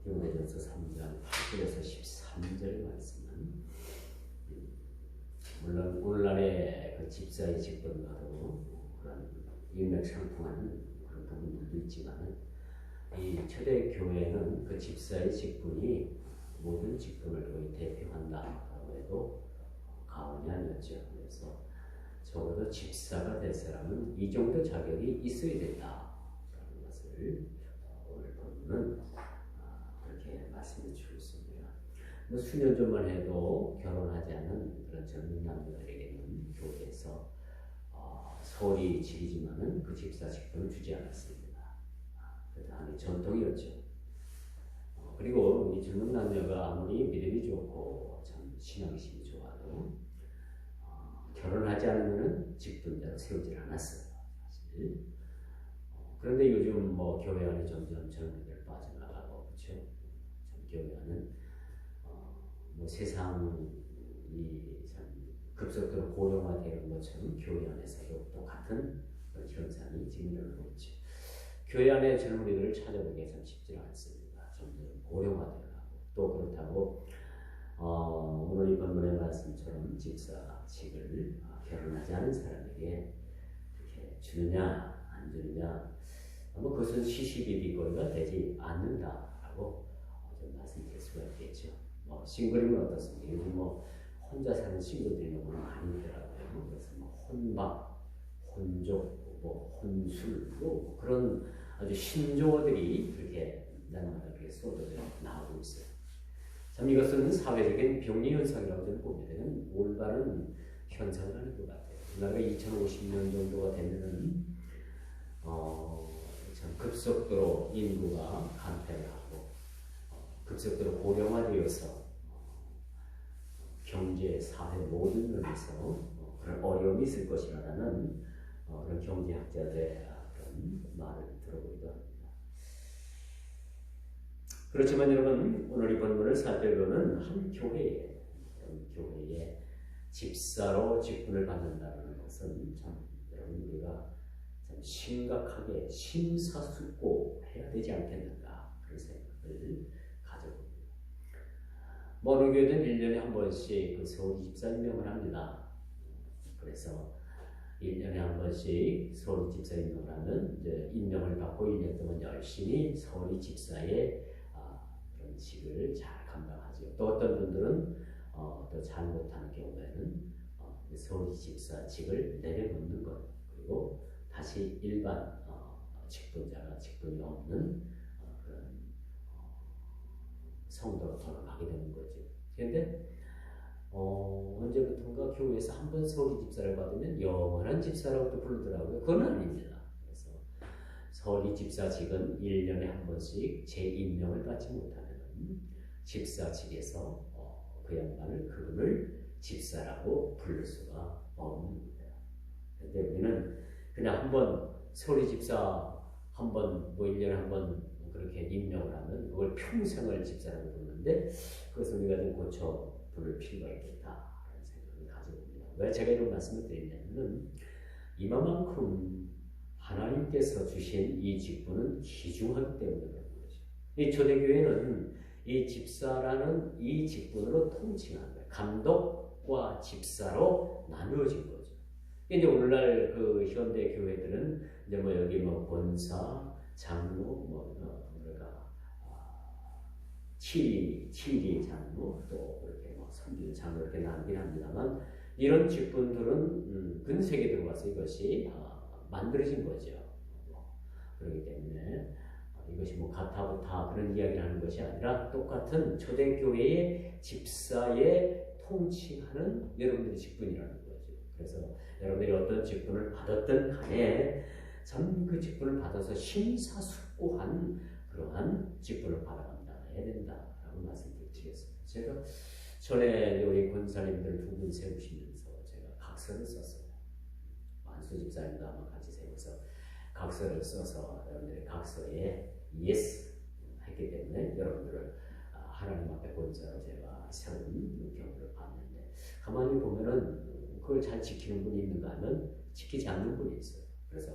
디모데전서 3장 8절에서 13절의 말씀은 물론 오늘날의 그 집사의 직분과도 그런 일맥상통하는 그런 부분들도 있지만 이 초대교회는 그 집사의 직분이 모든 직분을 거의 대표한다라고 해도 과언이 아니었죠. 그래서 적어도 집사가 될 사람은 이 정도 자격이 있어야 된다라는 것을 오늘 본문은 그렇게 말씀해 주고 있습니다. 뭐 수년 전만 해도 결혼하지 않은 그런 젊은 남녀들에게는 교회에서 소홀히 지리지만은 그 집사 직분을 주지 않았습니다. 그 당의 전통이었죠. 그리고 이 젊은 남녀가 아무리 믿음이 좋고 참 신앙심이 좋아도 결혼하지 않으면 직분자로 세우질 않았어요. 사실. 그런데 요즘 뭐 교회 안에 점점 젊은이들 빠져나가고 그렇죠. 교회 안은 뭐 세상이 참 급속도로 고령화되는 것처럼 교회 안에서도 똑같은 그런 현상이 지금 일어나고 있죠. 교회 안에 젊은이들을 찾아보기가 참 쉽지 않습니다. 점점 고령화되고 또 그렇다고 오늘 이 본문의 말씀처럼 집사직을 결혼하지 않은 사람에게 이렇게 주느냐 안 주느냐 뭐 그것은 시시비비거리가 되지 않는다라고 좀 말씀드릴 수가 있겠죠. 뭐 싱글이면 어떻습니까? 요즘 뭐 혼자 사는 싱글들이 너무 많이 있더라고요. 그래서 뭐 혼밥, 혼족, 뭐 혼술, 뭐 그런 아주 신조어들이 그렇게 날마다 그렇게 쏟아져 나오고 있어요. 참 이것은 사회적인 병리 현상이라고 저는 봅니다. 이건 올바른 현상은 아닌 것 같아요. 우리나라가 2050년 정도가 되면은 참 급속도로 인구가 감퇴를 하고 급속도로 고령화되어서 경제, 사회 모든 면에서 그런 어려움이 있을 것이라는 그런 경제학자들의 그런 말을 들어보기도 합니다. 그렇지만 여러분 오늘 이 본문을 살펴보면 한 교회에 집사로 직분을 받는다는 것은 참 여러분 우리가 참 심각하게 심사숙고해야 되지 않겠는가 그런 생각을 가져봅니다. 뭐 어느 교회는 1년에 한 번씩 그 서울 집사 임명을 합니다. 그래서 1년에 한 번씩 서울 집사 임명을 하면 이제 임명을 받고 1년 동안 열심히 서울 집사의 그런 직을 잘 감당하죠. 또 어떤 분들은 또 잘 못하는 경우에는 서울 집사직을 내려놓는 것 그리고 다시 일반 직분자가 직분이 없는 그런 성도로 돌아가게 되는 거죠. 그런데 언제부턴가 교회에서 한 번 서울 집사를 받으면 영원한 집사라고 또 부르더라고요. 그건 아닙니다. 그래서 서울 집사직은 1년에 한 번씩 재임명을 받지 못하면 집사직에서 그 양반을 그분을 집사라고 부를 수가 없습니다. 그런데 우리는 그냥 한번 서울 집사 한번 뭐 1년에 한 번 그렇게 임명을 하면 그걸 평생을 집사라고 부르는데 그것을 우리가 좀 고쳐 부를 필요가 있겠다라는 생각을 가지고 옵니다. 왜 제가 이런 말씀을 드리냐면 이만큼 하나님께서 주신 이 직분은 귀중하기 때문에 그런 거죠. 이 초대교회는 이 집사라는 이 직분으로 통칭한 거예요. 감독과 집사로 나누어진 거죠. 이제 오늘날 그 현대 교회들은 이제 뭐 여기 뭐 권사, 장로, 뭐가 치리 장로 또 그렇게 뭐 선교 장로 이렇게 나누긴 합니다만 이런 직분들은 근세기에 들어와서 이것이 만들어진 거죠. 그렇기 때문에 이것이 뭐 가타부타 그런 이야기를 하는 것이 아니라 똑같은 초대교회의 집사에 통칭하는 여러분들의 직분이라는 거죠. 그래서 여러분들이 어떤 직분을 받았든 간에 참 그 직분을 받아서 심사숙고한 그러한 직분을 받아간다 해야 된다라고 말씀을 드리겠습니다. 제가 전에 우리 권사님들 두 분 세우시면서 제가 각서를 썼어요. 만수 집사님도 아마 같이 세워서 각서를 써서 여러분들의 각서에 예스 했기 때문에 여러분들을 하나님 앞에 권사로 제가 세운 경우를 봤는데 가만히 보면은 그걸 잘 지키는 분이 있는가 하면 지키지 않는 분이 있어요. 그래서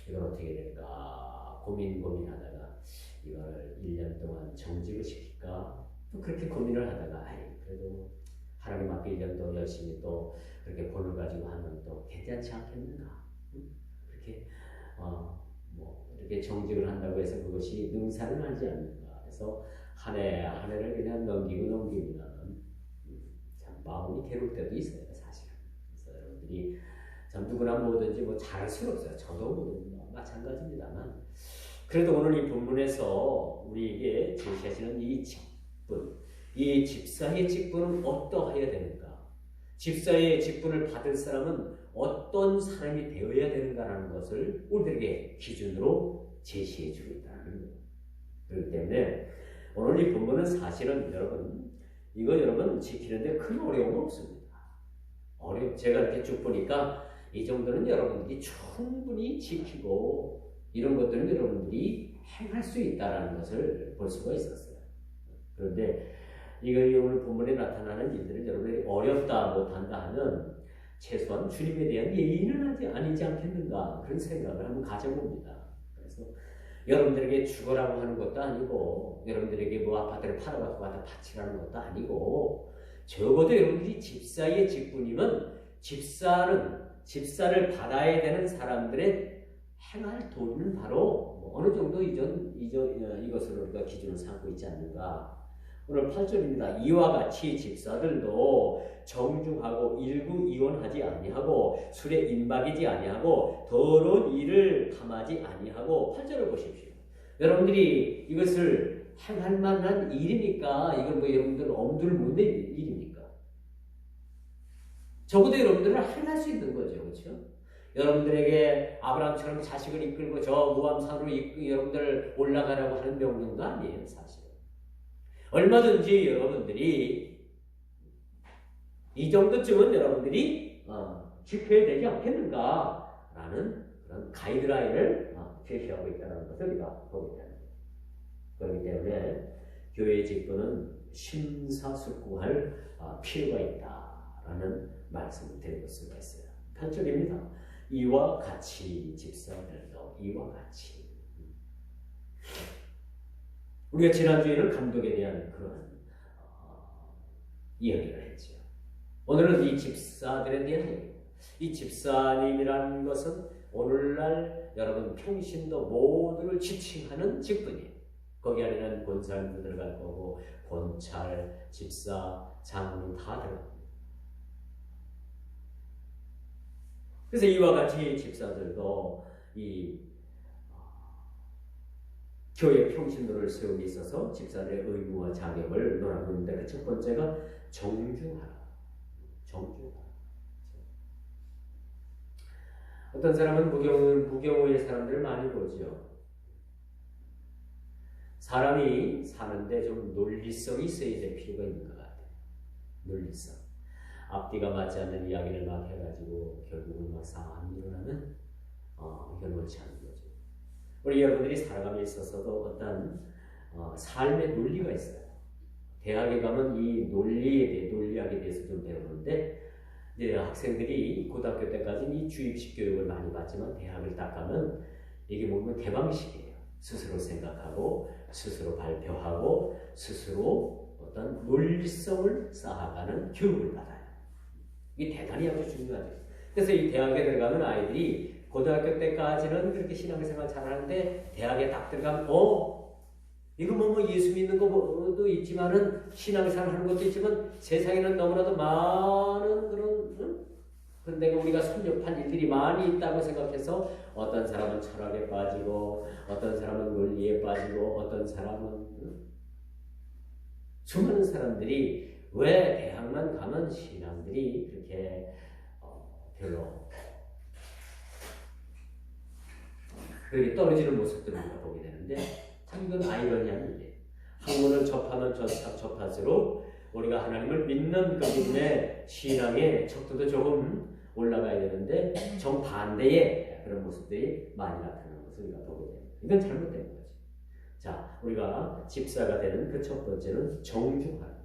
이걸 어떻게 될까 고민하다가 이걸 1년 동안 정직을 시킬까? 또 그렇게 고민을 하다가 그래도 하나님 앞에 1년 동안 열심히 또 그렇게 본을 가지고 하면 또 괜찮지 않겠는가? 그렇게 이렇게 정직을 한다고 해서 그것이 능사는 하지 않는가? 그래서 한 해를 그냥 넘기면 참 마음이 괴로울 때도 있어요, 사실은. 그래서 여러분들이 참 누구나 뭐든지 뭐 잘할 수는 없어요. 저도 뭐 마찬가지입니다만. 그래도 오늘 이 본문에서 우리에게 제시하시는 이 직분, 이 집사의 직분은 어떠해야 되는가? 집사의 직분을 받을 사람은 어떤 사람이 되어야 되는가라는 것을 우리들에게 기준으로 제시해 주고 있다는 거예요. 그렇기 때문에 오늘 이 본문은 사실은 여러분 지키는데 큰 어려움은 없습니다. 제가 이렇게 쭉 보니까 이 정도는 여러분들이 충분히 지키고 이런 것들은 여러분들이 행할 수 있다는 것을 볼 수가 있었어요. 그런데 이거 오늘 본문에 나타나는 일들을 여러분들이 어렵다 못한다 하면 최소한 주님에 대한 예의는 아니지 않겠는가 그런 생각을 한번 가져봅니다. 그래서 여러분들에게 죽으라고 하는 것도 아니고 여러분들에게 뭐 아파트를 팔아갖고 갖다 바치라는 것도 아니고 적어도 여러분들이 집사의 직분이면 집사를 받아야 되는 사람들의 행할 도리는 바로 어느 정도 이것을 우리가 기준을 삼고 있지 않는가. 오늘 8절입니다. 이와 같이 집사들도 정중하고 일구이원하지 아니하고 술에 임박이지 아니하고 더러운 일을 탐하지 아니하고 8절을 보십시오. 여러분들이 이것을 행할 만한 일입니까? 이건 뭐 여러분들 엄두를 못 낼 일입니까? 적어도 여러분들은 행할 수 있는 거죠. 그렇죠? 여러분들에게 아브라함처럼 자식을 이끌고 저 모함산으로 여러분들 올라가라고 하는 명령도 아니에요. 사실. 얼마든지 여러분들이 이 정도쯤은 여러분들이 지켜야 되지 않겠는가라는 그런 가이드라인을 제시하고 있다는 것을 우리가 보게 됩니다. 그렇기 때문에 교회의 직분은 심사숙고할 필요가 있다라는 말씀을 드릴 수가 있어요. 8절입니다. 이와 같이 집사들도 이와 같이. 우리가 지난주에는 감독에 대한 그런 이야기를 했죠. 오늘은 이 집사들에 대한 얘기입니다. 이 집사님이라는 것은 오늘날 여러분 평신도 모두를 지칭하는 직분이에요. 거기 안에는 권사님도 들어갈 거고 권찰, 집사, 장로는 다 들어갑니다. 그래서 이와 같이 집사들도 이 교회 평신도를 세우기 있어서 집사들의 의무와 자격을 논하는데 그 첫 번째가 정중하라. 어떤 사람은 무경우의 사람들을 많이 보죠. 사람이 사는데 좀 논리성이 있어야 될 필요가 있는 것 같아요. 논리성. 앞뒤가 맞지 않는 이야기를 막 해가지고 결국은 막 상황이 일어나면 이건 옳지 않은 거죠. 우리 여러분들이 살아감에 있어서도 어떤 삶의 논리가 있어요. 대학에 가면 이 논리학에 대해서 좀 배우는데 이제 학생들이 고등학교 때까지는 이 주입식 교육을 많이 받지만 대학을 딱 가면 이게 보면 개방식이에요. 스스로 생각하고 스스로 발표하고 스스로 어떤 논리성을 쌓아가는 교육을 받아요. 이게 대단히 아주 중요하죠. 그래서 이 대학에 들어가면 아이들이 고등학교 때까지는 그렇게 신앙생활 잘하는데 대학에 딱 들어가면 이거 뭐 예수 믿는 것도 있지만은 신앙생활 하는 것도 있지만 세상에는 너무나도 많은 그런 데가 우리가 섭렵한 일들이 많이 있다고 생각해서 어떤 사람은 철학에 빠지고 어떤 사람은 논리에 빠지고 어떤 사람은 수많은 사람들이 왜 대학만 가면 신앙들이 그렇게 별로 그렇게 떨어지는 모습들을 우리가 보게 되는데 참 이건 아이러니한 일이에요. 학문을 접하면 접할수록 우리가 하나님을 믿는 그 부분의 신앙의 척도도 조금 올라가야 되는데 정반대의 그런 모습들이 많이 나타나는 것을 우리가 보게 됩니다. 이건 잘못된 거죠. 자, 우리가 집사가 되는 그 첫 번째는 정중할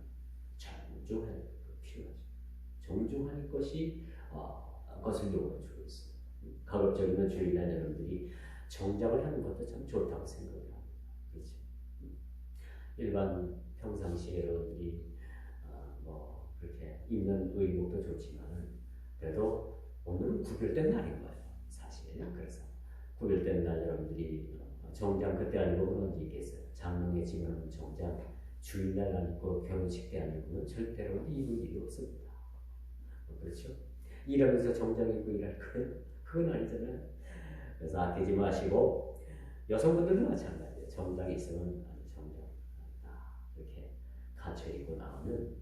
필요하죠. 정중할 것이 것을 요구해주고 있습니다. 가급적이면 주일날 여러분들이 정작을 하는 것도 참 좋다고 생각을 합니다. 그렇죠? 일반 평상시에 여러분들이 뭐 그렇게 입는 의복도 좋지만은 그래도 오늘은 구별된 날인 거예요. 사실. 그래서 구별된 날 여러분들이 정장 그때 안 입으면 언제 있겠어요? 장롱에 집어넣은 정장 주일날 안 입고 결혼식 때 안 입으면 절대로 입을 일이 없습니다. 그렇죠? 일하면서 정장 입고 일할 그건 아니잖아요. 그래서 아끼지 마시고 여성분들도 마찬가지예요. 정장이 있으면 정장 이렇게 갖춰 입고 나오면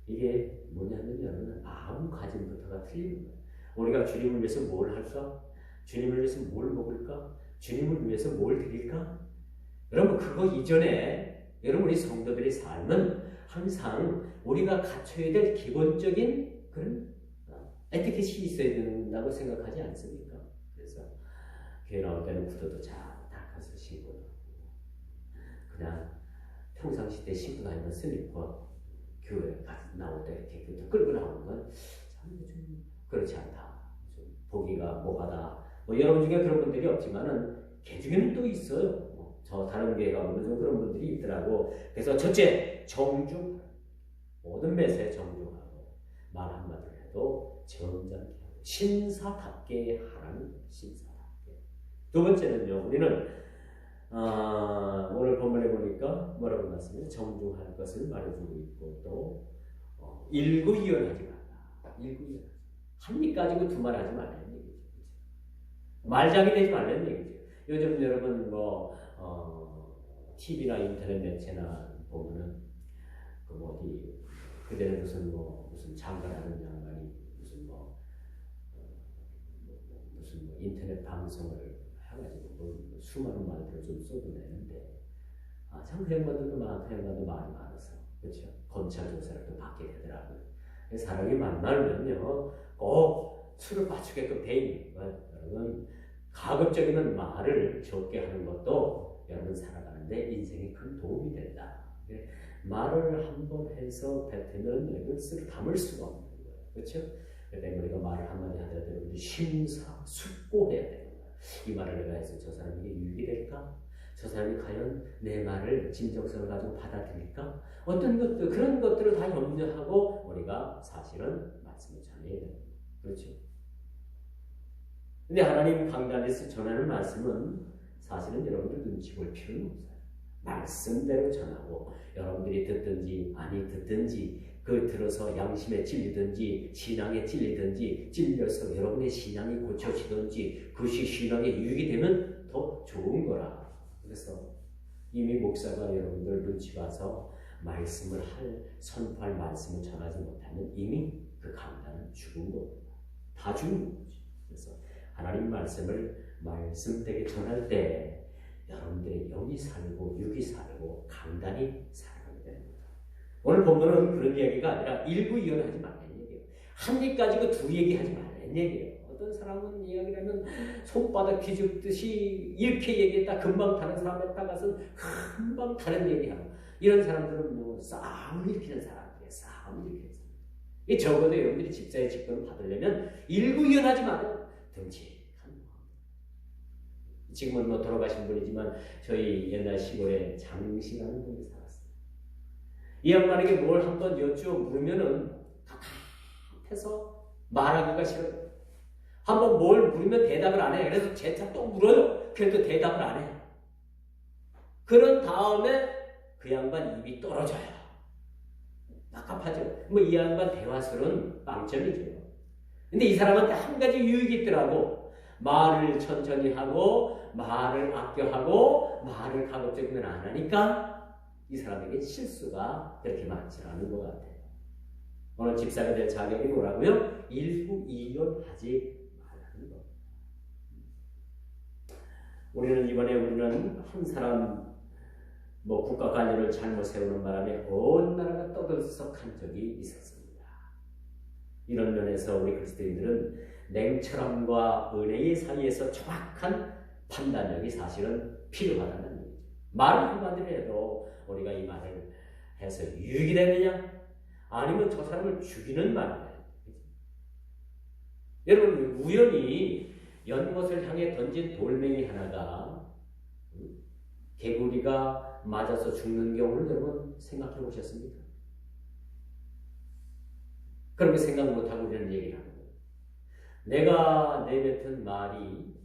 이게 뭐냐면 여러분 마음가짐부터가 틀리는 거예요. 우리가 주님을 위해서 뭘 할까? 주님을 위해서 뭘 먹을까? 주님을 위해서 뭘 드릴까? 여러분 그거 이전에 여러분 우리 성도들의 삶은 항상 우리가 갖춰야 될 기본적인 그런 에티켓이 있어야 된다고 생각하지 않습니까? 그래서 교회 나올 때는 구두도 잘 닦아서 신고 그냥 평상시 때 신고 다니는 슬리퍼 교회 나올 때 이렇게 끌고 나오는 건 참 좀 그렇지 않다. 좀 보기가 뭐하다. 뭐 여러분 중에 그런 분들이 없지만은 개 중에는 또 있어요. 저 다른 교회 가보면 좀 그런 분들이 있더라고. 그래서 첫째 정중 모든 매사에 정중하고 말 한마디를 해도 점잖게 하고 신사답게 하라는 거예요. 신사답게. 두 번째는요. 우리는 오늘 본문에 보니까 뭐라고 말씀해요? 정중할 것을 말해주고 있고 또 일구이연하지 말라. 일구이연. 한 입 가지고 두 말 하지 말라는 얘기죠. 말장이 되지 말라는 얘기죠. 요즘 여러분 TV나 인터넷 매체나 보면은 어디 그대는 무슨 장가라는 양반이 무슨 인터넷 방송을 해가지고 수많은 말들을 좀 쏟아내는데 참 그 양반도 말이 많아서 그렇죠. 검찰 조사를 또 받게 되더라고요. 사람이 만나면요 꼭 술을 맞추게끔 돼 있는 거예요. 여러분 가급적이면 말을 적게 하는 것도 여러분 살아가는데 인생에 큰 도움이 된다. 말을 한번 해서 뱉으면 그것을 담을 수가 없는 거예요. 그렇죠? 그래서 우리가 말을 한마디 하더라도 심사숙고해야 되는 거예요. 이 말을 내가 해서 저 사람에게 유익이 될까? 저 사람이 과연 내 말을 진정성을 가지고 받아들일까? 어떤 것들 그런 것들을 다 염려하고 우리가 사실은 말씀을 전해야 되는 거예요. 그렇죠? 근데 하나님 강단에서 전하는 말씀은 사실은 여러분들 눈치 볼 필요는 없어요. 말씀대로 전하고 여러분들이 듣든지 아니 듣든지 그 들어서 양심에 찔리든지 신앙에 찔리든지 찔려서 여러분의 신앙이 고쳐지든지 그것이 신앙에 유익이 되면 더 좋은 거라. 그래서 이미 목사가 여러분들 눈치 봐서 말씀을 선포할 말씀을 전하지 못하면 이미 그 강단은 죽은 겁니다. 다 죽은 거죠. 그래서 하나님 말씀을 말씀되게 전할 때 여러분들의 영이 살고 육이 살고 강단이 살아가게 됩니다. 오늘 본문은 그런 이야기가 아니라 일구이연하지 말라는 얘기예요. 한 입 가지고 두 얘기하지 말라는 얘기예요. 어떤 사람은 이야기를 하면 손바닥 뒤집듯이 이렇게 얘기했다 금방 다른 사람에 따라서 금방 다른 얘기하고 이런 사람들은 싸움을 일으키는 사람들이에요. 싸움을 일으키는 사람들. 이 적어도 여러분들이 집사의 직분을 받으려면 일구이연하지 말아요. 듬직한 마음. 지금은 돌아가신 분이지만 저희 옛날 시골에 장씨라는 분이 살았어요. 이 양반에게 뭘 한번 물으면은 답답해서 말하기가 싫어요. 한번 뭘 물으면 대답을 안 해요. 그래서 재차 또 물어요. 그래도 대답을 안 해요. 그런 다음에 그 양반 입이 떨어져요. 막갑하죠. 이 양반 대화술은 빵점이죠. 근데 이 사람한테 한 가지 유익이 있더라고. 말을 천천히 하고 말을 아껴 하고 말을 가급적이면 안 하니까 이 사람에게 실수가 그렇게 많지 않은 것 같아요. 오늘 집사가 될 자격이 뭐라고요? 일구이연하지 말라는 것. 우리는 한 사람 국가 관료를 잘못 세우는 바람에 온 나라가 떠들썩한 적이 있었습니다. 이런 면에서 우리 그리스도인들은 냉철함과 은혜의 사이에서 정확한 판단력이 사실은 필요하다는 얘기죠. 말 한마디를 해도 우리가 이 말을 해서 유익이 되느냐 아니면 저 사람을 죽이는 말이냐. 여러분 우연히 연못을 향해 던진 돌멩이 하나가 개구리가 맞아서 죽는 경우를 여러분 생각해 보셨습니까? 그렇게 생각 못하고 이런 얘기를 하는 거예요. 내가 내뱉은 말이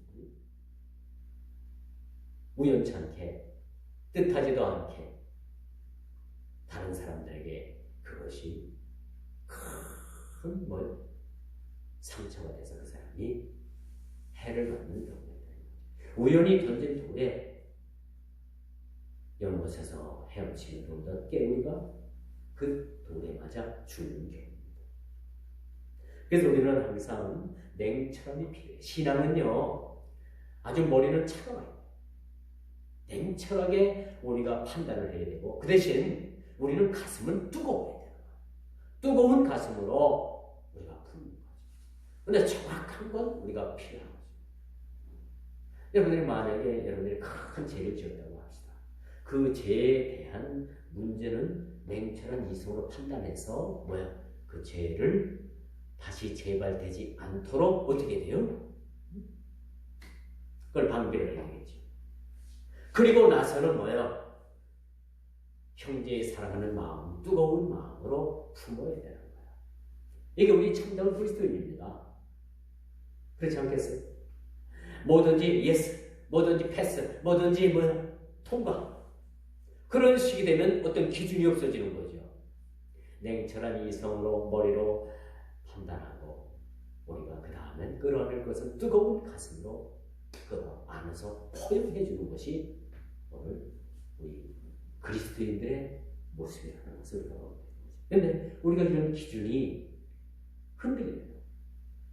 우연찮게 뜻하지도 않게 다른 사람들에게 그것이 큰 상처가 돼서 그 사람이 해를 받는 경우가 있다. 우연히 던진 돌에 연못에서 헤엄치는 돌보다 깨우리가 그 돌에 맞아 죽는 경우입니다. 그래서 우리는 항상 냉철함이 필요해요. 신앙은요, 아주 머리는 차가워요. 냉철하게 우리가 판단을 해야 되고, 그 대신 우리는 가슴은 뜨거워야 돼요. 뜨거운 가슴으로 우리가 푸는 거죠. 근데 정확한 건 우리가 필요한 거죠. 여러분들이 만약에 여러분들이 큰 죄를 지었다고 합시다. 그 죄에 대한 문제는 냉철한 이성으로 판단해서 그 죄를 다시 재발되지 않도록 어떻게 돼요? 그걸 방비를 해야겠죠. 그리고 나서는 형제의 사랑하는 마음, 뜨거운 마음으로 품어야 되는 거야. 이게 우리 참다운 그리스도인입니다. 그렇지 않겠어요? 뭐든지 예스, 뭐든지 패스, 뭐든지 통과. 그런 식이 되면 어떤 기준이 없어지는 거죠. 냉철한 이성으로 머리로 판단하고 우리가 그 다음엔 끌어낼 것은 뜨거운 가슴으로 끌어 안에서 포용해 주는 것이 오늘 우리 그리스도인들의 모습이라는 것을 배우는 거죠. 그런데 우리가 이런 기준이 흔들려요.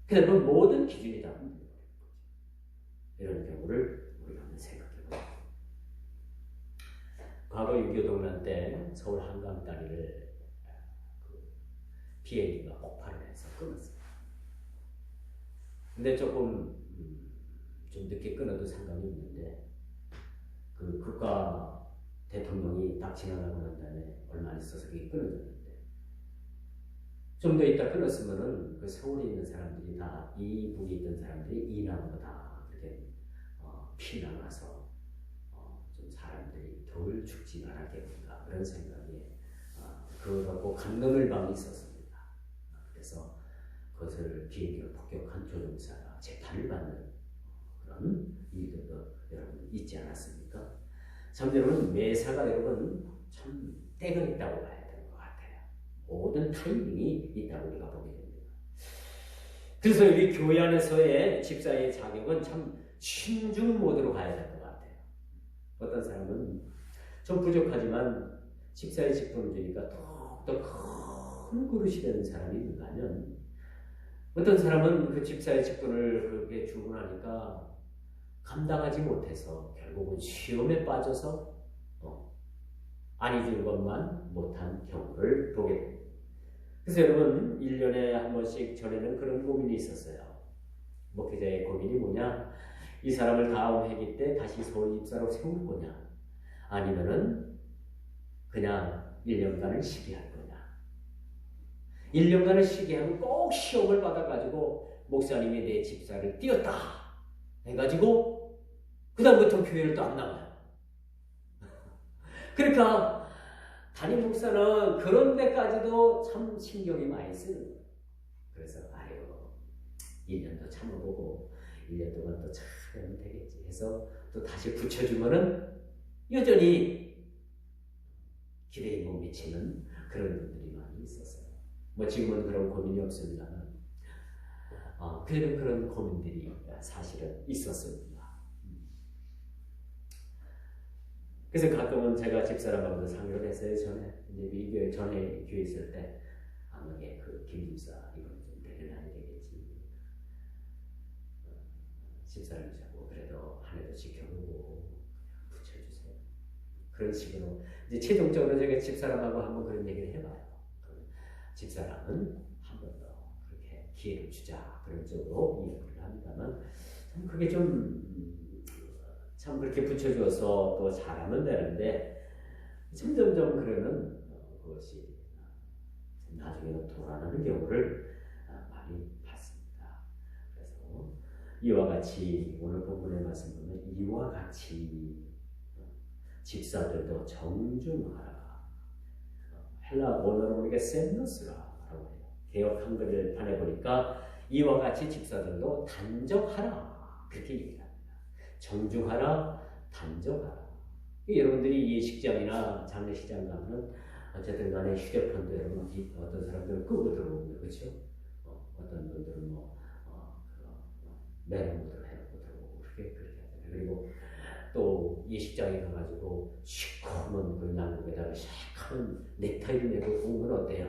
그다음에 모든 기준이 다 흔들려요. 이런 경우를 우리가 한번 생각해 보죠. 과거 6.25 동란 때 서울 한강 다리를 비행기가 폭발을 해서 끊었어요. 근데 조금 좀 늦게 끊어도 상관이 없는데 그 국가 대통령이 딱 지나가고 난 다음에 얼마 안 있어서 그게 끊어졌는데 좀 더 있다 끊었으면은 그 서울에 있는 사람들이 다 이 북에 있던 사람들이 이남으로 다 이렇게 피나가서 좀 사람들이 덜 죽지 않았겠는가 그런 생각에 그걸 갖고 감동을 많이 있었습니다. 그래서 그것을 비행기를 폭격한 조종사가 재판을 받는 그런 일들도 여러분 있지 않았습니까? 참 여러분 매사가 여러분 참 때가 있다고 봐야 되는 것 같아요. 모든 타이밍이 있다고 우리가 보게 됩니다. 그래서 우리 교회 안에서의 집사의 자격은 참 신중 모드로 가야 될 것 같아요. 어떤 사람은 좀 부족하지만 집사의 직분을 주니까 더욱더 큰 그릇이 되는 사람이 있는가 하면 어떤 사람은 그 집사의 직분을 그렇게 주고 나니까 감당하지 못해서 결국은 시험에 빠져서 안 잊은 것만 못한 경우를 보게 됩니다. 그래서 여러분 1년에 한 번씩 전에는 그런 고민이 있었어요. 목회자의 고민이 뭐냐? 이 사람을 다음 회기 때 다시 서울 집사로 세울 거냐? 아니면은 그냥 1년간을 시기할 거냐? 1년간을 시기하고 꼭 시험을 받아가지고 목사님이 내 집사를 띄었다 해가지고 그 다음부터 교회를 또 안 나가요. 그러니까 담임 목사는 그런 데까지도 참 신경이 많이 쓰는 거예요. 그래서 1년 더 참아보고 1년 동안 또 참으면 되겠지 해서 또 다시 붙여주면은 여전히 기대에 못 미치는 그런 분들이 많이 있었어요. 지금은 그런 고민이 없습니다만 그래도 그런 고민들이 사실은 있었습니다. 그래서 가끔은 제가 집사람하고도 상의를 했어요. 전에 이제 이 교회 전에 교회 있을 때 아무게 그 김집사 이건 좀 내려놔야 되겠지. 집사람이자고 그래도 한 해도 지켜보고 붙여주세요. 그런 식으로 이제 최종적으로 제가 집사람하고 한번 그런 얘기를 해봐요. 집사람은 한 번 더 그렇게 기회를 주자 그런 쪽으로 이야기를 합니다만 참 그게 참 그렇게 붙여줘서 또 잘하면 되는데 점점점 그러면 그것이 나중에는 돌아가는 경우를 많이 봤습니다. 그래서 이와 같이 오늘 본문의 말씀 보면 이와 같이 집사들도 정중하라. 헬라 원어로 보니까 셈노스라라고 해요. 개역 한글판에 보니까 이와 같이 집사들도 단정하라 그렇게 얘기합니다. 정중하라, 단정하라. 여러분들이 예식장이나 장례식장 가면 어쨌든 간에 휴대폰도 여러분 어떤 사람들은 끄고 들어오고요, 그렇죠? 어떤 분들은 매너 모드로 해놓고 들어오고 그렇게 하잖아요. 그리고 또 예식장에 가가지고 시커먼 그 난국에다가 시커먼 넥타이를 메고 온 건 어때요?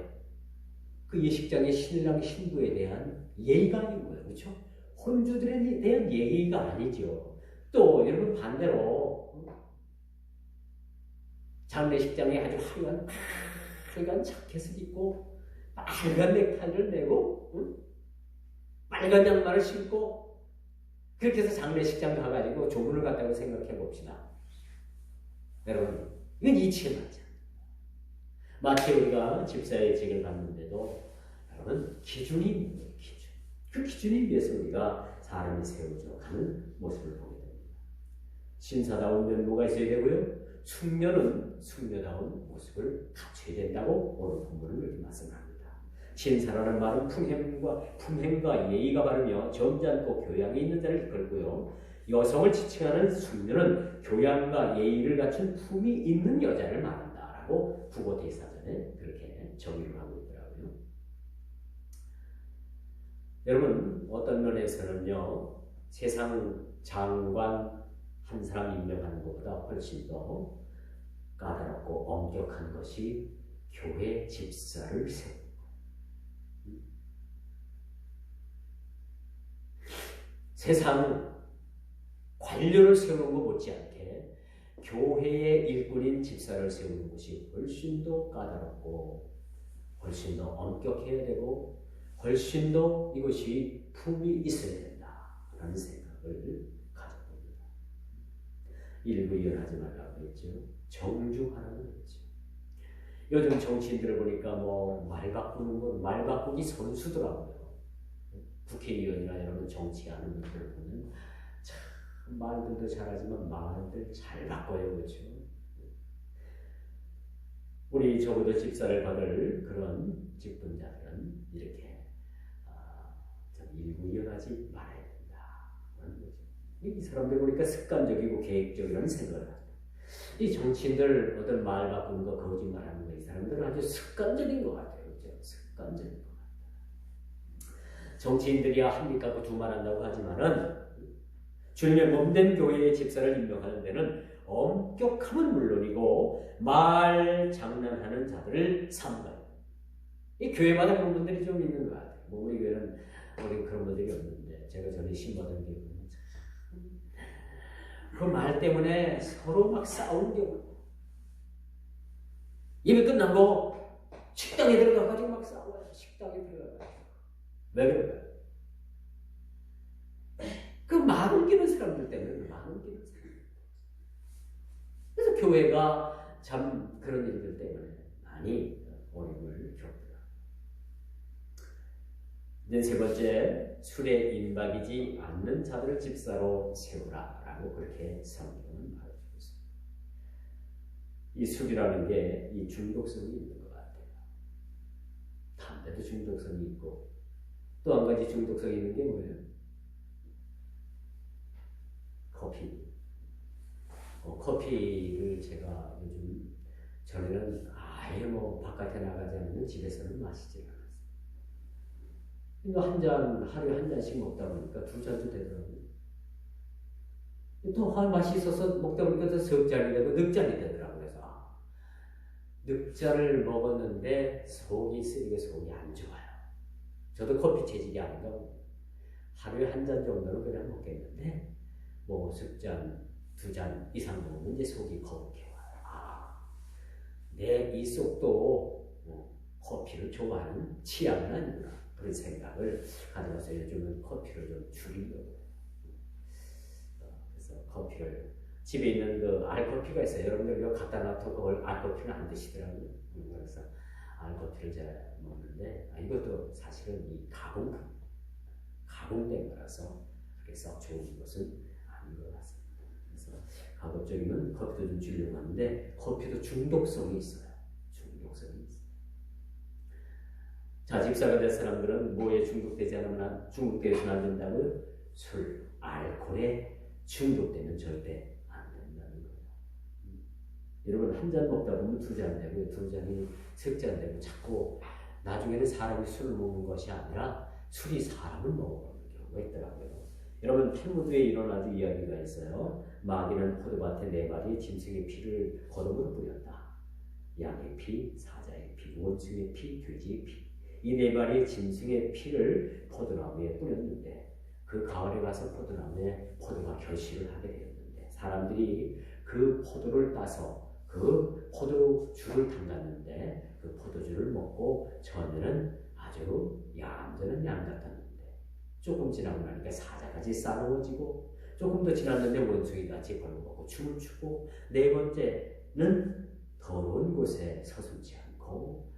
그 예식장의 신랑 신부에 대한 예의가 아닌 거예요, 그렇죠? 혼주들에 대한 예의가 아니죠. 또 여러분 반대로 장례식장에 아주 하얀 자켓을 입고 빨간 넥타이를 메고 빨간 양말을 신고 그렇게 해서 장례식장 가가지고 조문을 갔다고 생각해 봅시다. 여러분 이건 이치에 맞아. 마치 우리가 집사예직을 받는데도 여러분 기준이 있는 거예요. 기준. 그 기준에 위해서 우리가 사람이 세워져 가는 모습을 보게 됩니다. 신사다운 면모가 있어야 되고요. 숙녀는 숙녀다운 모습을 갖춰야 된다고 오늘 본문을 이렇게 말씀합니다. 신사라는 말은 품행과 예의가 바르며 점잖고 교양이 있는 자를 이끌고요. 여성을 지칭하는 숙녀는 교양과 예의를 갖춘 품이 있는 여자를 말한다라고 국어대사전에 그렇게 정의를 하고 있더라고요. 여러분 어떤 면에서는요. 세상 장관 한 사람 임명하는 것보다 훨씬 더 까다롭고 엄격한 것이 교회 집사를 세우는 것. 세상 관료를 세우는 것 못지않게 교회의 일꾼인 집사를 세우는 것이 훨씬 더 까다롭고 훨씬 더 엄격해야 되고 훨씬 더 이것이 품이 있어야 된다라는 생각을 가져봅니다. 일부이연하지 말라고 했죠. 정중하라고 했죠. 요즘 정치인들을 보니까 말 바꾸는 건 말 바꾸기 선수더라고요. 국회의원이나 여러분 정치하는 분들 보면 참 말들도 잘하지만 말들 잘 바꿔요, 그렇죠? 우리 적어도 집사를 받을 그런 직분자들은 이렇게 좀 일구이연하지 말아야 된다는 거죠. 이 사람들 보니까 습관적이고 계획적이라는 생각을 합니다. 이 정치인들 어떤 말 바꾸는 거, 거짓말하는 거, 이 사람들은 아주 습관적인 것 같아요. 그렇죠? 습관적인 것 같아요. 정치인들이야 한입 갖고 두말한다고 하지만은 주님의 몸된 교회의 집사를 임명하는 데는 엄격함은 물론이고 말 장난하는 자들을 삼가요. 이 교회마다 그런 분들이 좀 있는 것 같아요. 우리 교회는 그런 분들이 없는데 제가 전에 신받은 교회는 그 말 때문에 서로 막 싸우는 경우. 예배 끝나고 식당에 들어가가지고 막 싸워요. 식당에 들어가가지고. 왜 그럴까요? 그 말 옮기는 사람들 때문에 말 옮기는 사람들. 그래서 교회가 참 그런 일들 때문에 많이 어려움을 겪더라. 이제 세 번째, 술에 임박이지 않는 자들을 집사로 세우라 라고 그렇게 성경은 말해주고 있습니다. 이 술이라는 게 이 중독성이 있는 것 같아요. 담배도 중독성이 있고 또 한 가지 중독성이 있는 게 뭐예요? 커피. 커피를 제가 요즘 전에는 아예 바깥에 나가지 않으면 집에서는 마시지 않았어요. 하루에 한 잔씩 먹다 보니까 두 잔도 되더라고요. 또 맛이 있어서 먹다 보니까 또 석 잔이 되고 넉 잔이 되더라고요. 그래서 넉 잔을 먹었는데 속이 쓰리고 속이 안 좋아요. 저도 커피 체질이 아닌가 봅니다. 하루에 한 잔 정도는 그냥 먹겠는데 석 잔, 두 잔 이상 먹으면 이제 속이 거북해 와요. 내 이 속도 커피를 좋아하는 취향은 아니구나. 그런 생각을 가져와서 요즘은 커피를 좀 줄이려고. 그래서 커피를 집에 있는 그 알커피가 있어요. 여러분들 이거 갖다 놔도 그걸 알커피는 안 드시더라고요. 그래서 알커피를 제가 먹는데 이것도 사실은 이 가공된 거라서 그렇게 썩 좋은 것은 아닌 것 같습니다. 그래서 가급적이면 커피도 좀 주려고 하는데 커피도 중독성이 있어요. 중독성이 있어요. 자, 집사가 된 사람들은 뭐에 중독되어서는 안 된다고요? 술, 알코올에 중독되면 절대 안 된다는 거예요. 여러분 한 잔 먹다 보면 두 잔 되고 두 잔이 석 잔 되고 자꾸 나중에는 사람이 술을 먹는 것이 아니라 술이 사람을 먹어버리는 경우가 있더라고요. 여러분 탈무드에 이런 아주 이야기가 있어요. 마귀는 포도밭에 네 마리의 짐승의 피를 거름으로 뿌렸다. 양의 피, 사자의 피, 원숭이의 피, 돼지의 피. 이 네 마리의 짐승의 피를 포도나무에 뿌렸는데 그 가을에 가서 포도나무에 포도가 결실을 하게 되었는데 사람들이 그 포도를 따서 그 포도주를 담갔는데 그 포도주를 먹고 처음에는 아주 얌전한 양 같았는데 조금 지나고 나니까 사자같이 싸늘워지고 조금 더 지났는데 원숭이같이 벌거벗고 춤을 추고 네 번째는 더러운 곳에 서슴지 않고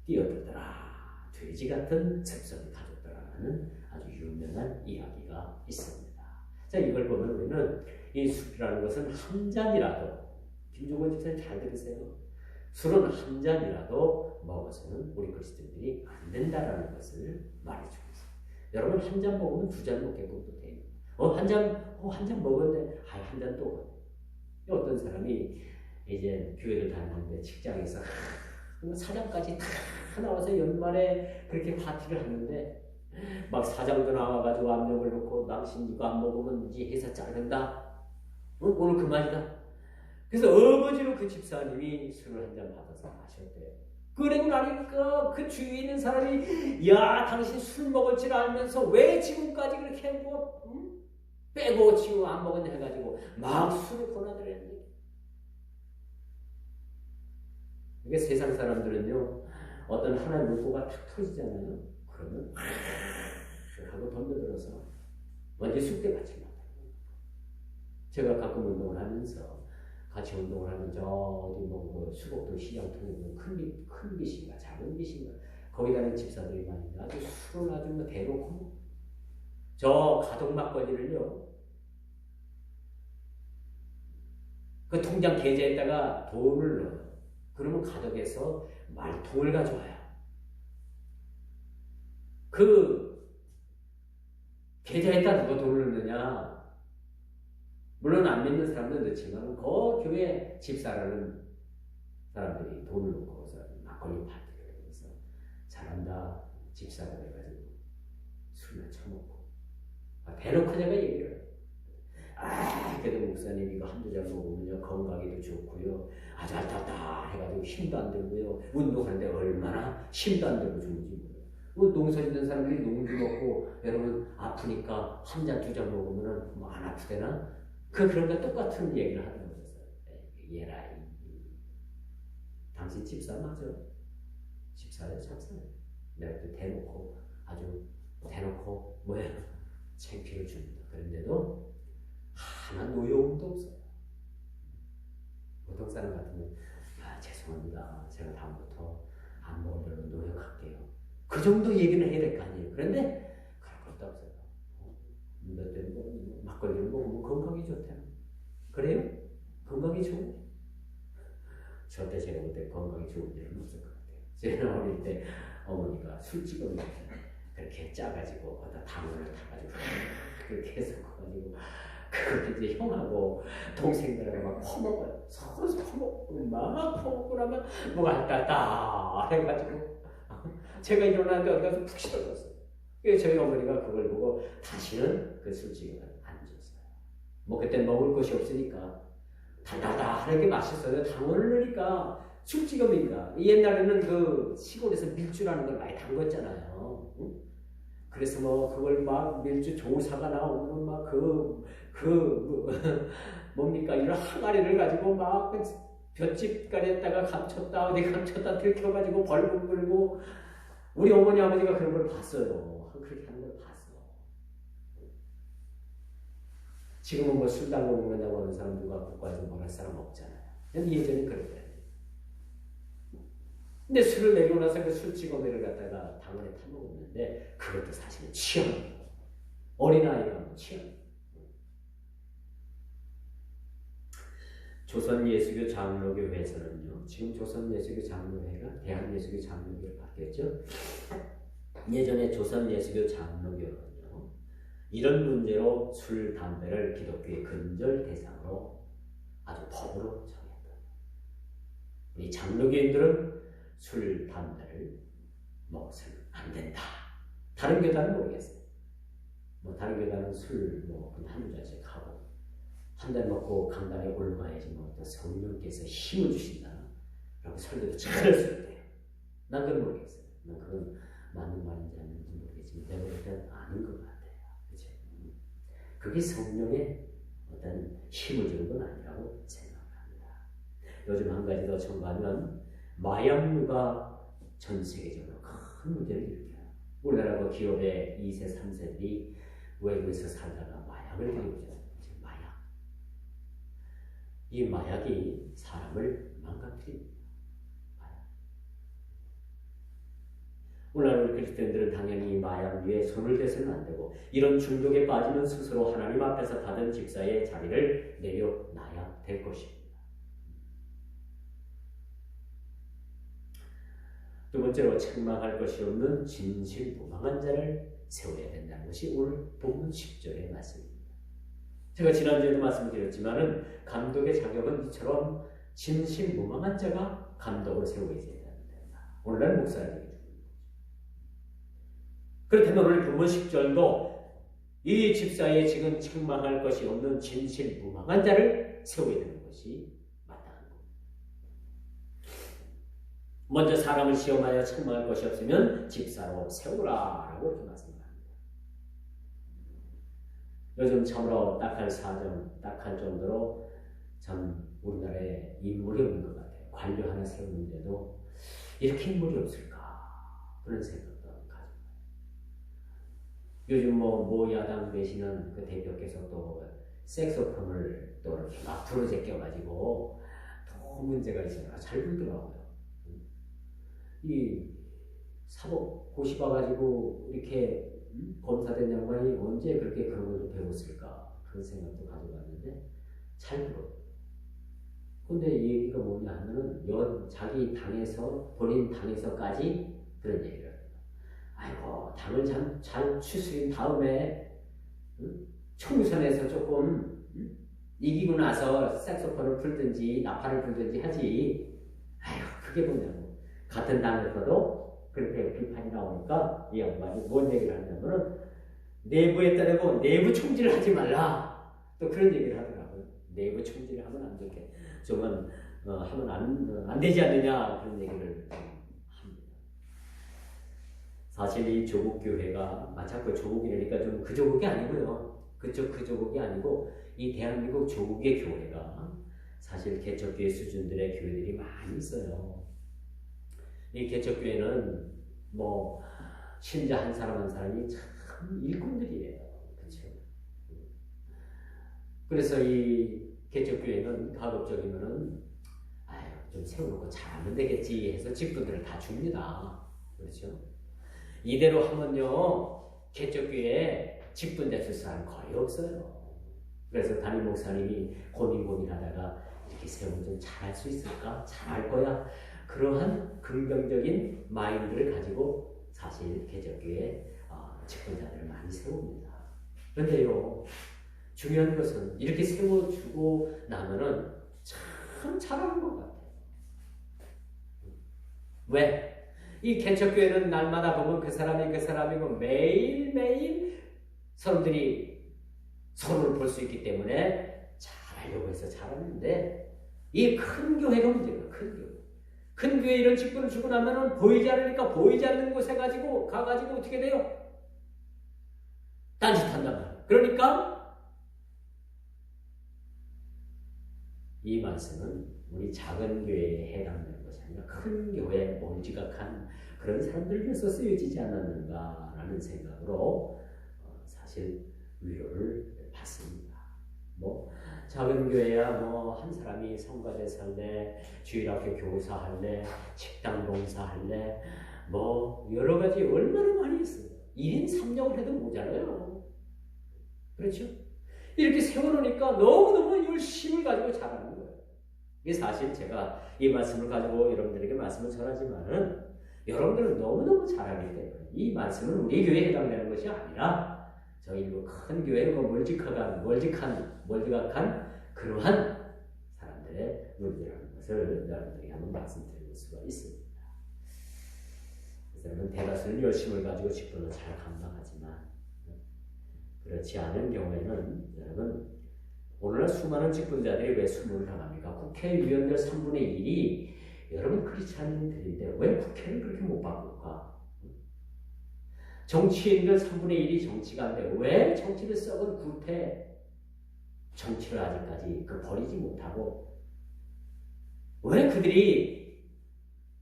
뛰어들더라. 돼지 같은 습성을 가졌더라는 아주 유명한 이야기가 있습니다. 자, 이걸 보면 우리는 이 술이라는 것은 한 잔이라도 김종원 집사님 잘 들으세요. 술은 한 잔이라도 먹어서는 우리 그리스도인들이 안 된다라는 것을 말해주고 있어요. 여러분 한 잔 먹으면 두 잔 먹게끔도 돼요. 한 잔 먹었는데 한 잔 또 어떤 사람이 이제 교회를 다니는데 직장에서 사장까지 다 나와서 연말에 그렇게 파티를 하는데 막 사장도 나와가지고 압력을 놓고 당신 이거 안 먹으면 이 회사 자른다. 오늘 그만이다. 그래서 어거지로 그 집사님이 술을 한 잔 받아서 마셨대요. 그리고 나니까 그 주위에 있는 사람이 야 당신 술 먹을 줄 알면서 왜 지금까지 그렇게 뭐 빼고 지금 안 먹었냐 해가지고 막 술을 권하더랬는데 이게 세상 사람들은요 어떤 하나의 물고가 탁 터지잖아요. 그러면 하고 덤벼들어서 완전 쑥대같이 나타나요. 제가 가끔 운동을 하면서 같이 운동을 하면 저 어디 뭐 수곡도 시장통에 큰 빛인가 작은 빛인가 거기 가는 집사들이 많이 있는데 아주 술을 아주 뭐 대놓고 저 가동 막걸리를요 그 통장 계좌에다가 돈을 넣어요. 그러면 가덕에서 말통을 가져와요. 그 계좌에다 누가 돈을 넣느냐? 물론 안 믿는 사람도 넣지만 그 교회 집사라는 사람들이 돈을 넣고서 막걸리 파티를 해서 잘한다 집사가 돼가지고 술을 처먹고 대놓고 내가 얘기를 해요. 그래도 목사님 이거 한두 잔 먹으면요 건강에도 좋고요 아주 알답다 해가지고 힘도 안 들고요 운동하는데 얼마나 힘도 안 들고 좋은지 몰라요. 농사 짓는 사람들이 농주 먹고 여러분 아프니까 한 잔 두 잔 먹으면 뭐 안 아프대나? 그런 거 똑같은 얘기를 하는 거였어요. 얘라 당신 집사 맞아? 집사예요 집사예요. 내가 또 대놓고 아주 대놓고 뭐야 창피를 줍니다. 그런데도 하나 노여움도 없어요. 보통 사람 같으면 죄송합니다. 제가 다음부터 안 먹으려고 노력할게요. 그 정도 얘기는 해야 될 거 아니에요. 그런데 그럴 것도 없어요. 몇 대 막걸리를 먹으면 건강이 좋대요. 그래요? 건강이 좋은? 저때 제가 그때 건강이 좋은 일은 없을 것 같아요. 제가 어릴 때 어머니가 술집을 그렇게 짜가지고 거기다 당근을 타가지고 그렇게 해서 커가지고 그걸 이제 형하고 동생들하고 막 퍼먹어요. 서로 퍼먹고 막 퍼먹고 나면 뭐가 딱 해가지고 제가 일어나는데 어디 가서 푹 시들었어요. 저희 어머니가 그걸 보고 다시는 그 술집을 안 줬어요. 뭐 그때 먹을 것이 없으니까 달달하게 맛있어요. 당원을 넣으니까 술지검입니다. 옛날에는 그 시골에서 밀주라는 걸 많이 담궜잖아요. 응? 그래서 뭐 그걸 막 밀주 조사가 나오면 막 뭡니까 이런 항아리를 가지고 막 볏집간에다가 감췄다 어디 감췄다 들켜가지고 벌금 물고 우리 어머니 아버지가 그런 걸 봤어요. 그렇게 하는 걸 봤어. 지금은 뭐 술 담궈 먹는다고 하는 사람 누가 국가에서 뭐 할 사람 없잖아요. 근데 예전에 그랬대요. 근데 술을 내고 나서 그 술찌꺼기를 갖다가 당원에 타먹었는데 그것도 사실은 취향이에요. 어린아이가 뭐 취향. 조선 예수교 장로교회에서는요. 지금 조선 예수교 장로회가 대한 예수교 장로교로 바뀌었죠. 예전에 조선 예수교 장로교는요. 이런 문제로 술, 담배를 기독교의 근절 대상으로 아주 법으로 정했다. 우리 장로교인들은 술, 담배를 먹어서는 안 된다. 다른 교단은 모르겠어요. 뭐 다른 교단은 술 그냥 한 잔씩 하고 한 잔 먹고 강단에 올라가야지 또 성령께서 힘을 주신다. 라고 설교도 잘할 수 있대요. 난 그건 모르겠어요. 난 그건 맞는 말인지 아닌지 모르겠지만 내가 볼 때는 아닌 것 같아요. 그렇죠? 그게 성령의 어떤 힘을 주는 건 아니라고 생각합니다. 요즘 한 가지 더 첨가하면 마약류가 전 세계적으로 큰 문제를 일으켜요. 우리나라 기업의 2세, 3세들이 외국에서 살다가 마약을 들이고 있어요. 마약. 이 마약이 사람을 망가뜨립니다. 마약. 오늘날 우리 그리스도인들은 당연히 이 마약류에 손을 대서는 안 되고 이런 중독에 빠지면 스스로 하나님 앞에서 받은 집사의 자리를 내려놔야 될 것입니다. 두 번째로 책망할 것이 없는 진실무망한 자를 세워야 된다는 것이 오늘 본문 10절의 말씀입니다. 제가 지난주에도 말씀드렸지만은 감독의 자격은 이처럼 진실무망한 자가 감독을 세워야 된다. 오늘날 목사에게 주는 거죠. 그렇다면 오늘 본문 10절도 이 집사에 지금 책망할 것이 없는 진실무망한 자를 세워야 되는 것이 마땅한 겁니다. 먼저 사람을 시험하여 책망할 것이 없으면 집사로 세우라라고 이렇게 말씀합니다. 요즘 참으로 딱할 사정, 딱할 정도로 참 우리나라에 인물이 없는 것 같아요. 관료 하나 세우는데도 이렇게 인물이 없을까 그런 생각도 가져요. 요즘 뭐 야당 되시는 그 대표께서 또 색소폰을 또 이렇게 막 부러 제껴가지고 또 문제가 있어요. 잘 불더라고요. 이 사법 고시 봐가지고 이렇게 검사된 양반이 언제 그렇게 그런 걸 배웠을까 그런 생각도 가져봤는데 잘 들어요. 근데 이 얘기가 뭐냐 하면은 자기 당에서 본인 당에서까지 그런 얘기를 해요. 아이고 당을 잘 추스린 다음에 총선에서 조금 이기고 나서 색소폰을 풀든지 나팔을 불든지 하지. 아이고 그게 뭐냐고. 같은 당에서도 그렇게 비판이 나오니까 이 양반이 뭔 얘기를 하냐면은 내부에 따르고 내부 총질을 하지 말라. 또 그런 얘기를 하더라고요. 내부 총질을 하면 안 되게 좀은 하면 안 되지 않느냐 그런 얘기를 합니다. 사실 이 조국교회가 자꾸 조국이라니까 좀 그 조국이 아니고요. 그쪽 그 조국이 아니고 이 대한민국 조국의 교회가 사실 개척교회 수준들의 교회들이 많이 있어요. 이 개척교회는 뭐 신자 한 사람 한 사람이 참 일꾼들이에요. 그렇죠? 그래서 이 개척교회는 가급적이면은 좀 세워놓고 잘하면 되겠지 해서 직분들을 다 줍니다. 그렇죠? 이대로 하면요 개척교회에 직분 됐을 사람 거의 없어요. 그래서 담임 목사님이 고민하다가 이렇게 세우면 좀 잘할 수 있을까? 잘할 거야. 그러한 긍정적인 마인드를 가지고 사실 개척교회 직분자들을 많이 세웁니다. 그런데요 중요한 것은 이렇게 세워주고 나면은 참 잘하는 것 같아요. 왜? 이 개척교회는 날마다 보면 그 사람이고 매일매일 사람들이 서로를 볼 수 있기 때문에 잘하려고 해서 잘하는데 이 큰 교회가 문제예요. 큰 교회. 큰 교회 이런 직분을 주고 나면은 보이지 않으니까 보이지 않는 곳에 가가지고 어떻게 돼요? 딴짓한단 말이에요. 그러니까 이 말씀은 우리 작은 교회에 해당되는 것이 아니라 큰 교회에 몰지각한 그런 사람들 위해서 쓰여지지 않았는가라는 생각으로 사실 위로를 받습니다. 뭐 작은 교회야 뭐 한 사람이 성가대사 할래, 주일학교 교사 할래, 식당 봉사 할래, 뭐 여러 가지 얼마나 많이 있어요. 1인 3역을 해도 모자라요. 그렇죠? 이렇게 세워놓으니까 너무너무 열심을 가지고 잘하는 거예요. 이게 사실 제가 이 말씀을 가지고 여러분들에게 말씀을 전하지만은 여러분들은 너무너무 잘 알기 때문에 이 말씀은 우리 교회에 해당되는 것이 아니라 저희 일부 큰 교회의 멀직한 그러한 사람들의 문제라는 것을 여러분들에게 한번 말씀드릴 수가 있습니다. 그래서 여러분 대다수는 열심을 가지고 직분을 잘 감당하지만 그렇지 않은 경우에는 여러분 오늘날 수많은 직분자들이 왜 수모를 당합니까? 국회의원들 3분의 1이 여러분 크리스찬인들인데 왜 국회를 그렇게 못 바꿀까? 정치인들 3분의 1이 정치가인데 왜 정치를 썩은 구태 정치를 아직까지 버리지 못하고 왜 그들이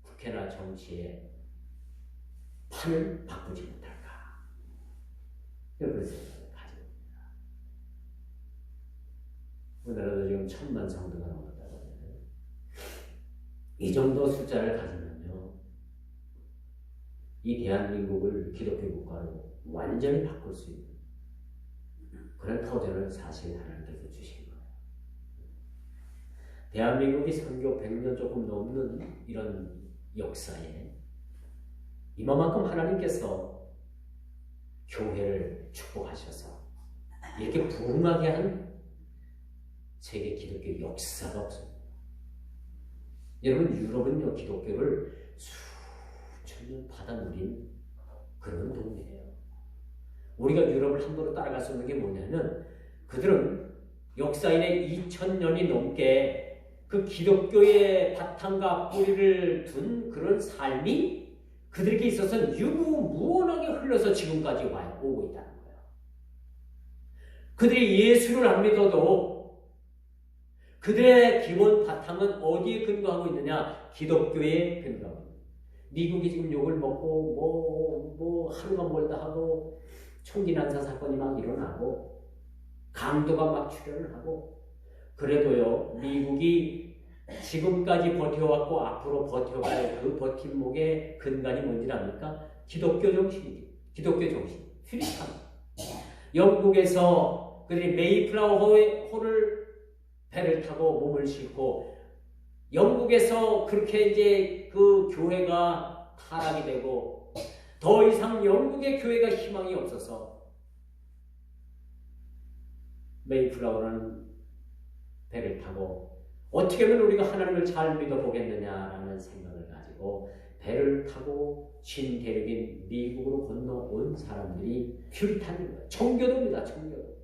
국회나 정치에 판을 바꾸지 못할까? 그런 생각을 가지고 있습니다. 우리나라도 지금 1000만 성도가 넘었다고 하잖아요. 이 정도 숫자를 가지면요, 이 대한민국을 기독교 국가로 완전히 바꿀 수 있는 그런 터전을 사실 하나님께서 주신 거예요. 대한민국이 선교 100년 조금 넘는 이런 역사에 이만큼 하나님께서 교회를 축복하셔서 이렇게 부흥하게 한 세계 기독교 역사가 없습니다. 여러분 유럽은요 기독교를 수천 년 받아 누린 그런 동네예요. 우리가 유럽을 함부로 따라갈 수 없는 게 뭐냐면 그들은 역사 이래 2000년이 넘게 그 기독교의 바탕과 뿌리를 둔 그런 삶이 그들에게 있어서는 유무무원하게 흘러서 지금까지 오고 있다는 거예요. 그들이 예수를 안 믿어도 그들의 기본 바탕은 어디에 근거하고 있느냐? 기독교에 근거하고 있는. 미국이 지금 욕을 먹고 하루가 멀다 하고 총기 난사 사건이 막 일어나고 강도가 막 출현을 하고 그래도요 미국이 지금까지 버텨왔고 앞으로 버텨갈 그 버팀목의 근간이 뭔지 압니까? 기독교 정신이지. 기독교 정신. 퓨리탄. 영국에서 그들이 메이플라워 호를 배를 타고 몸을 싣고 영국에서 그렇게 이제 그 교회가 타락이 되고 더 이상 영국의 교회가 희망이 없어서 메이플라워라는 배를 타고 어떻게 하면 우리가 하나님을 잘 믿어보겠느냐라는 생각을 가지고 배를 타고 신대륙인 미국으로 건너온 사람들이 퓨리탄인 거예요. 청교도입니다. 청교도.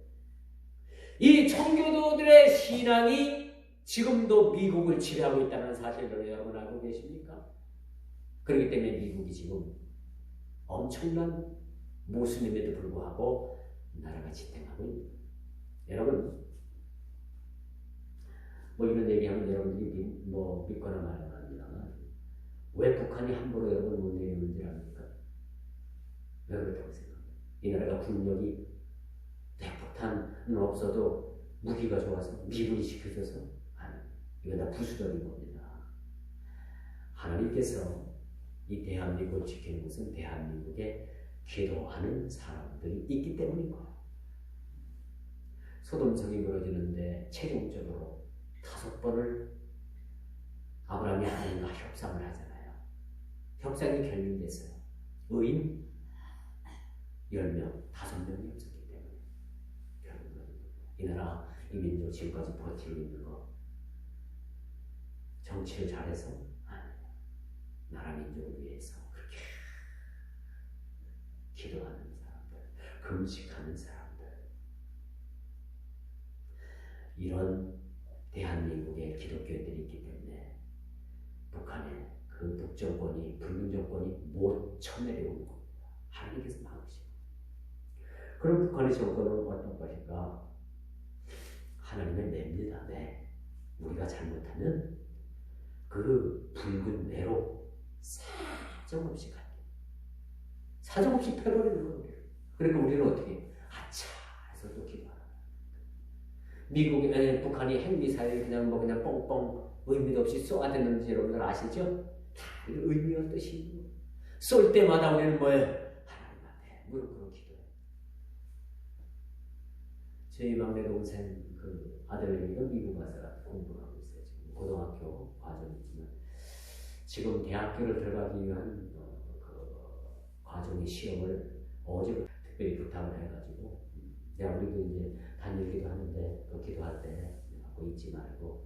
이 청교도들의 신앙이 지금도 미국을 지배하고 있다는 사실을 여러분 알고 계십니까? 그렇기 때문에 미국이 지금 엄청난 모순임에도 불구하고 나라가 지탱하고 있는 거예요. 여러분 이런 얘기하면 여러분들이 믿거나 말거나 합니다만 왜 북한이 함부로 여러분 못 내리는지 압니까? 왜 그렇다고 생각합니까? 이 나라가 국력이 핵폭탄은 없어도 무기가 좋아서 미군이 지켜줘서 아니 이건 다 부수적인 겁니다. 하나님께서 이 대한민국을 지키는 것은 대한민국에 기도하는 사람들이 있기 때문인 거예요. 소돔성이 무너지는데 최종적으로 5번을 아브라함이 하나님과 협상을 하잖아요. 협상이 결렬됐어요. 의인 10명, 5명이 없었기 때문에 결국은 이 나라, 이 민족 지금까지 버티고 있는 거 정치를 잘해서 아니에요. 나라 민족을 위해서 그렇게 기도하는 사람들, 금식하는 사람들 이런 대한민국의 기독교인들이 있기 때문에 북한의 그 북정권이 불균 정권이 못 쳐내려온 겁니다. 하나님께서 막으시고 그럼 북한의 정권은 어떤 것인가? 하나님의 매입니다. 네. 우리가 잘못하면 그 붉은 매로 사정없이 가요. 사정없이 패버리는 거예요. 그러니까 우리는 어떻게 아차 해서 또 기도하라. 북한이 핵미사일 그냥 뻥뻥 의미도 없이 쏘아대는지 여러분들 아시죠? 다 의미와 뜻이 있는 거예요. 쏠 때마다 우리는 뭐예요? 하나님 앞에 무릎 꿇고 기도해요. 저희 막내 동생 그 아들내미가 미국 가서 공부를 하고 있어요. 지금 고등학교 지금 대학교를 들어가기 위한 그 과정의 시험을 어제 특별히 부탁을 해가지고 내가 우리도 이제 다니기도 하는데 또 기도할 때 하고 잊지 말고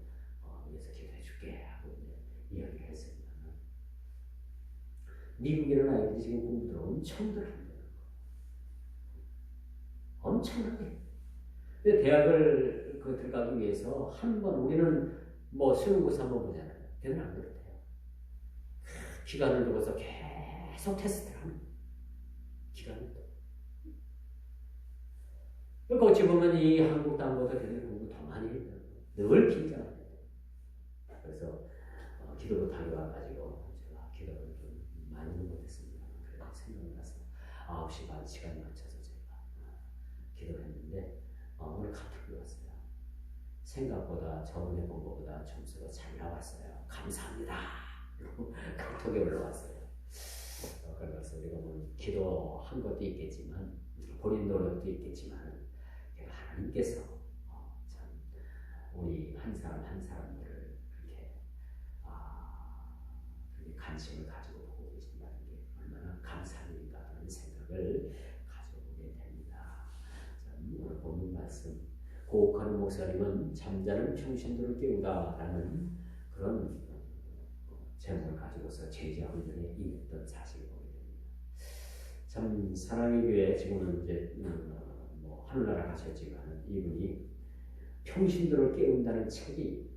위해서 기도해 줄게 하고 이제 이야기를 했습니다. 미국에 있는 아이들이 지금 공부를 엄청들 한다는 거. 엄청나게. 근데 대학을 들어가기 위해서 한 번 우리는 뭐 수능고사 한번 보잖아요. 걔는 안 그렇대요. 기간을 두고서 계속 테스트를 하는 거예요. 기간을 두고. 그러니까 어찌 보면 이 한국 땅보다 걔들 공부 더 많이 해요. 늘 긴장을 해요. 그래서 기도 부탁이 와가지고 제가 기도를 좀 많이는 못했습니다. 그래서 생각을 나서 9시 반 시간에 맞춰서 제가 기도를 했는데 오늘 카톡이 왔어요. 생각보다 저번에 본 것보다 점수가 잘 나왔어요. 감사합니다. 카톡이 올라왔어요. 그래서 우리가 뭐 기도한 것도 있겠지만 본인 노력도 있겠지만 하나님께서 참 우리 한 사람 한 사람들을 그렇게 관심을 가지고 보고 계신다는 게 얼마나 감사한 일인가 하는 생각을 가져보게 됩니다. 오늘 본문 말씀 고혹하는 목사님은 잠자는 평신도를 깨우다라는 그런 제목을 가지고서 제자 훈련에 임했던 사실을 보게 됩니다. 참 사랑의 교회 지금은 이제 뭐 하늘나라 가셨지만 이분이 평신도를 깨운다는 책을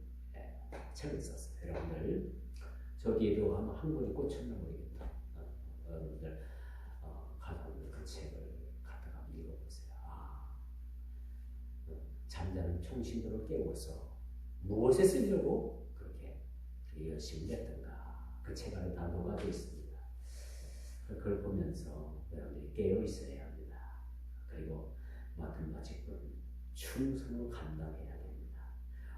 썼어요. 여러분들 저 뒤에도 아마 한 권이 꽂혔나 모르겠다. 여러분들 가서 그 책을 갖다가 읽어보세요. 잠자는 평신도를 깨워서 무엇에 쓰려고 그렇게 열심히 했던가 그 책 안에 다 녹아져 있습니다. 그걸 보면서 여러분들이 깨어 있어야 합니다. 그리고 맡은 직분 충성으로 감당해야 됩니다.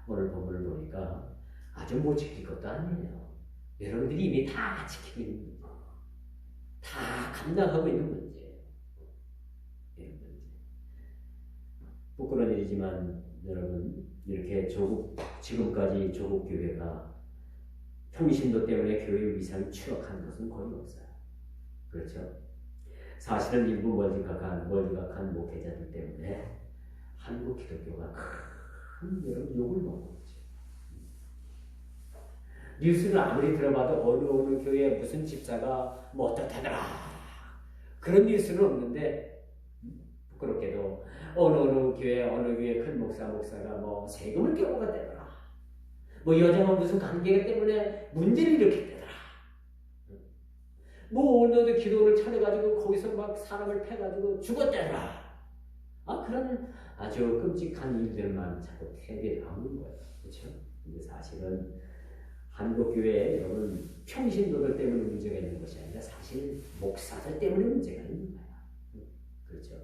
오늘 본문을 보니까 아주 못 지킬 것도 아니에요. 여러분들이 이미 다 지키고 있는 문제, 다 감당하고 있는 문제예요. 이런 문제. 부끄러운 일이지만 여러분 이렇게 지금까지 조국 교회가 평신도 때문에 교회의 위상이 추락한 것은 거의 없어요. 그렇죠? 사실은 일부 멀지각한 목회자들 때문에 한국 기독교가 큰 여러분 욕을 먹고 있죠. 뉴스를 아무리 들어봐도 어느 교회 무슨 집사가 뭐 어떻다더라 그런 뉴스는 없는데 부끄럽게도 어느 교회 큰 목사가 뭐 세금을 깨고갔다더라 뭐 여자와 무슨 관계가 때문에 문제를 일으켰다더라 뭐 어느 기도를 차려가지고 거기서 막 사람을 패가지고 죽었다더라 그런 아주 끔찍한 일들만 자꾸 TV에 나오는 거예요. 그렇죠? 근데 사실은 한국교회에 여러분 평신도들 때문에 문제가 있는 것이 아니라 사실 목사들 때문에 문제가 있는 거야. 그렇죠?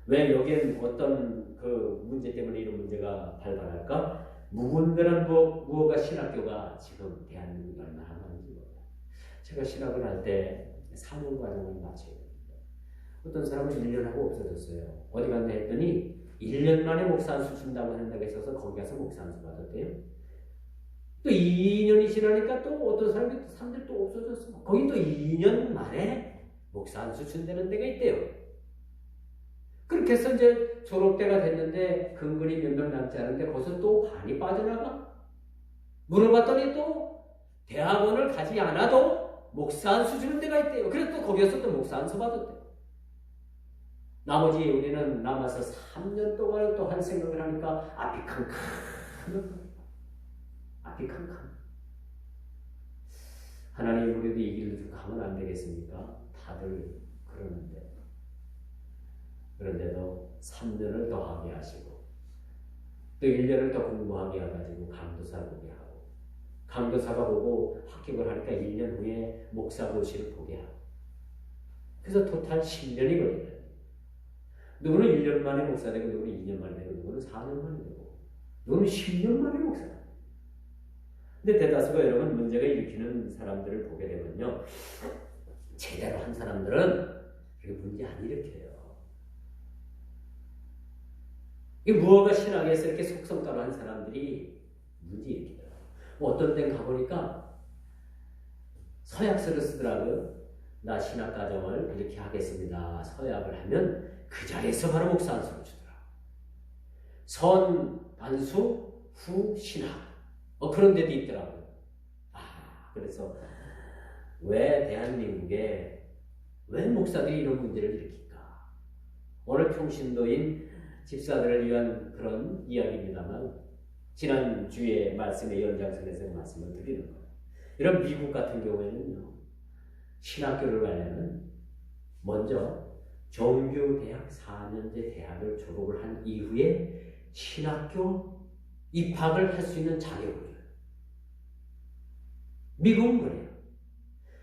왜 여기엔 어떤 그 문제 때문에 이런 문제가 발발할까? 무분별한 무허가 신학교가 지금 대한민국에 얼마나 많은지 몰라요. 제가 신학을 할 때 4년 과정을 마쳐야 됩니다. 어떤 사람은 1년하고 없어졌어요. 어디 갔나 했더니 1년 만에 목사 안수 준다고 한다고 해서 거기 가서 목사 안수 받았대요. 또 2년이 지나니까 또 어떤 사람들이 또 없어졌어. 거기 또 2년 만에 목사 안수 준다는 데가 있대요. 그렇게 해서 이제 졸업때가 됐는데 근근이 몇 명 남지 않은데 거기서 또 반이 빠져나가. 물어봤더니 또 대학원을 가지 않아도 목사 안수 주는 데가 있대요. 그래서 또 거기에서 또 목사 안수 받았대요. 나머지 우리는 남아서 3년 동안 또 할 생각을 하니까 앞이 캄캄한 앞이 캄캄. 하나님 우리도 이 길을 좀 가면 안 되겠습니까? 다들 그러는데 그런데도 3년을 더 하게 하시고 또 1년을 더 공부하게 해가지고 강도사 보게 하고 강도사가 보고 합격을 하니까 1년 후에 목사고시를 보게 하고 그래서 토탈 10년이 걸려요. 누구는 1년 만에 목사 되고 누구는 2년 만에 되고 누구는 4년 만에 되고 누구는 10년 만에 목사 되고 근데 대다수가 여러분 문제가 일으키는 사람들을 보게 되면요 제대로 한 사람들은 그게 문제 안 일으켜요. 이 무허가 신학에서 이렇게 속성가로 한 사람들이 문제 일으키더라고요. 뭐 어떤 데 가보니까 서약서를 쓰더라도 나 신학가정을 이렇게 하겠습니다. 서약을 하면 그 자리에서 바로 목사 안수를 주더라. 선 안수 후 신학 그런 데도 있더라고요. 그래서 왜 대한민국에 왜 목사들이 이런 문제를 일으킬까? 오늘 평신도인 집사들을 위한 그런 이야기입니다만 지난 주에 말씀의 연장선에서 말씀을 드리는 거예요. 이런 미국 같은 경우에는요. 신학교를 가려면 먼저 정규대학 4년제 대학을 졸업을 한 이후에 신학교 입학을 할 수 있는 자격을 줘요. 미국은 그래요.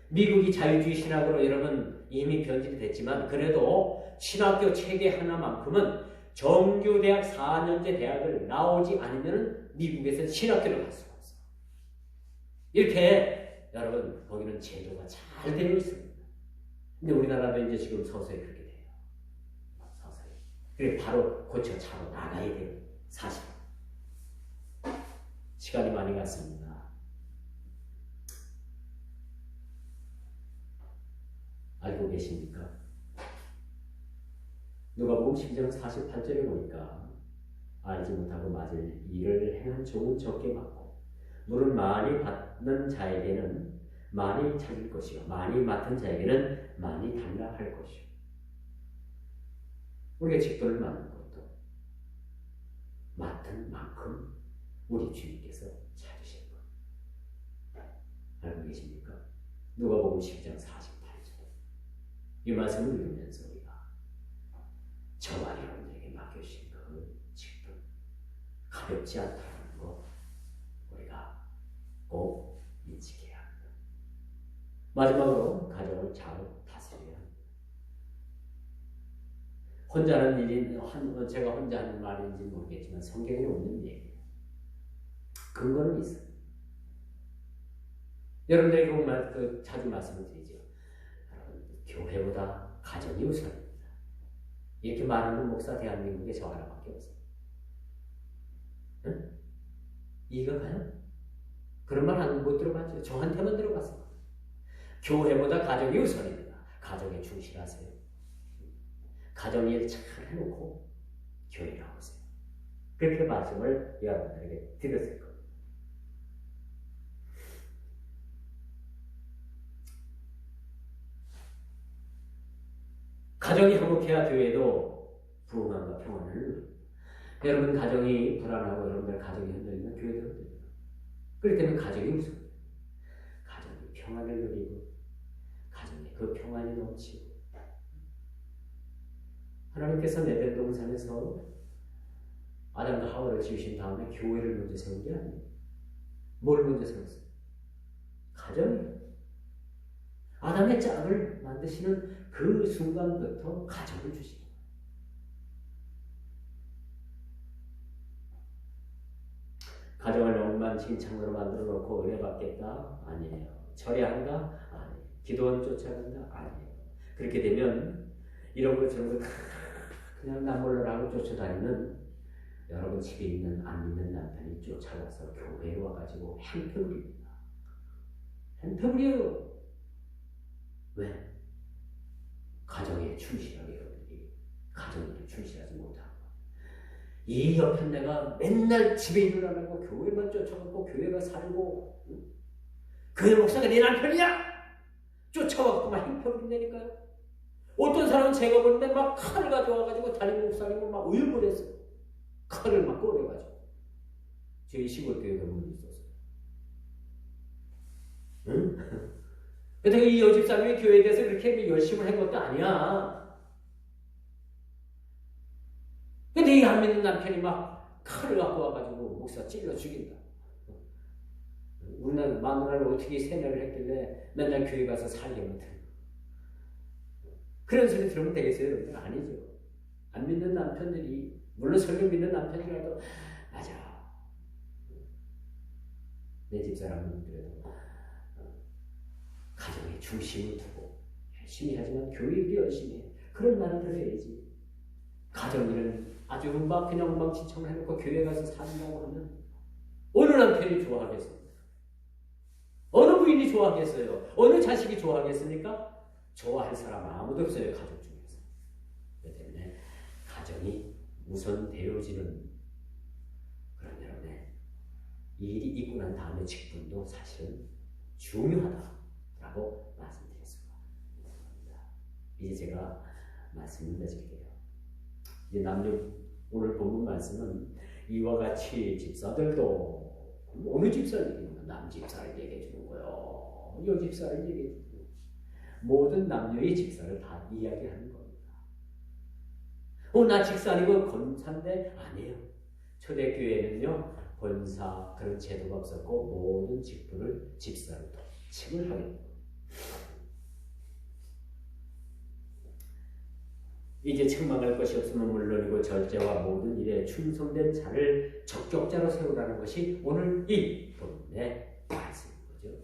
미국이 자유주의 신학으로 여러분 이미 변질이 됐지만 그래도 신학교 체계 하나만큼은 정규대학 4년제 대학을 나오지 않으면 미국에서는 신학교를 갈 수가 없어요. 이렇게 여러분 거기는 제도가 잘 되어 있습니다. 근데 우리나라도 이제 지금 서서히 그렇게 돼요. 서서히. 그래 바로 고쳐 차로 나가야 돼요. 사실. 시간이 많이 갔습니다. 알고 계십니까? 누가복음 12장 48절에 보니까 알지 못하고 맞을 일을 행한 종은 적게 받고 물은 많이 받는 자에게는 많이 찾을 것이요 많이 맡은 자에게는 많이 달라 할 것이요. 우리가 직분을 맡는 것도 맡은 만큼 우리 주님께서 찾으실 것. 알고 계십니까? 누가복음 12장 48절. 이 말씀을 읽으면서 우리가 저와 여러분에게 맡겨주신 그 직분 가볍지 않다는 것 우리가 꼭 인식해야 합니다. 마지막으로 가정을 잘 다스려야 합니다. 혼자 하는 일이 제가 혼자 하는 말인지 모르겠지만 성경에 없는 얘기예요. 근거는 있어요. 여러분들에게 자주 말씀을 드리죠. 교회보다 가정이 우선입니다. 이렇게 말하는 목사 대한민국에 저 하나밖에 없어요. 응? 이해가 가요? 그런 말 못 들어봤죠? 저한테만 들어봤어요. 교회보다 가정이 우선입니다. 가정에 충실하세요. 가정 일 잘 해놓고 교회 나오세요. 그렇게 말씀을 여러분들에게 드렸을 겁니다. 가정이 행복해야 교회도 부흥함과 평안을 누립니다. 여러분 가정이 불안하고 여러분들 가정이 흔들리면 교회도 흔들립니다. 그렇기 때문에 가정이 우선입니다. 가정이 평안을 누리고 가정에 그 평안이 넘치고 하나님께서 에덴 동산에서 아담과 하와를 지으신 다음에 교회를 먼저 세운 게 아니에요. 뭘 먼저 세웠어요? 가정이에요. 아담의 짝을 만드시는 그 순간부터 가정을 주시는 거예요. 가정을 엉망진창으로 만들어 놓고 은혜 받겠다? 아니에요. 절야한다? 아니에요. 기도원 쫓아간다? 아니에요. 그렇게 되면 이런 거 저런 거 그냥 남몰라라고 쫓아다니는 여러분 집에 있는 안 믿는 남편이 쫓아가서 교회에 와가지고 행패 부립니다. 행패 부려요. 왜? 가정에 충실하게 여러분들이 가정에 충실하지 못하고 이 옆에 내가 맨날 집에 일을 안 하고 교회만 쫓아가고 교회가 살고 교회 목사가 내 남편이야! 쫓아와서 막 행패 부린다니까요. 어떤 사람은 제가 볼 때 막 칼을 가져와가지고 담임 목사님을 막 의용을 칼을 막 꺼내가지고 저희 시골 교회 그런 분이 있었어요. 응? 근데 이 여집사님이 교회에 대해서 그렇게 열심히 한 것도 아니야. 근데 이 안 믿는 남편이 막 칼을 갖고 와가지고 목사 찔러 죽인다. 우리나라 마누라를 어떻게 세뇌를 했길래 맨날 교회 가서 살게 못해. 그런 소리 들으면 되겠어요? 여러분들? 아니죠. 안 믿는 남편들이 물론 설교 믿는 남편이라도 맞아. 내 집사람은 그래도 가정에 중심을 두고 열심히 하지만 교육도 열심히 해. 그런 말을 들어야지. 가정일은 아주 그냥 엉망진창을 해놓고 교회 가서 산다고 하면 어느 남편이 좋아하겠습니까? 어느 부인이 좋아하겠어요? 어느 자식이 좋아하겠습니까? 좋아할 사람 아무도 없어요. 가족 중에서. 그렇기 때문에 가정이 우선되어지는 그런 여러분의 일이 있고 난 다음에 직분도 사실은 중요하다라고 말씀드릴 수가 있습니다. 이제 제가 말씀을 맺을게요. 이제 남녀 오늘 본문 말씀은 이와 같이 집사들도 어느 집사를 얘기하면 남 집사를 얘기해 주는 거예요. 여 집사를 얘기해 주는 거예요. 모든 남녀의 집사를 다 이야기하는 겁니다. 나 집사 아니고 권사인데 아니에요. 초대교회는요 권사 그런 제도가 없었고 모든 직분을 집사로 독침을 하게 됩니다. 이제 책망할 것이 없으면 물론이고 절제와 모든 일에 충성된 자를 적격자로 세우라는 것이 오늘 이 본문의 말씀인 거죠.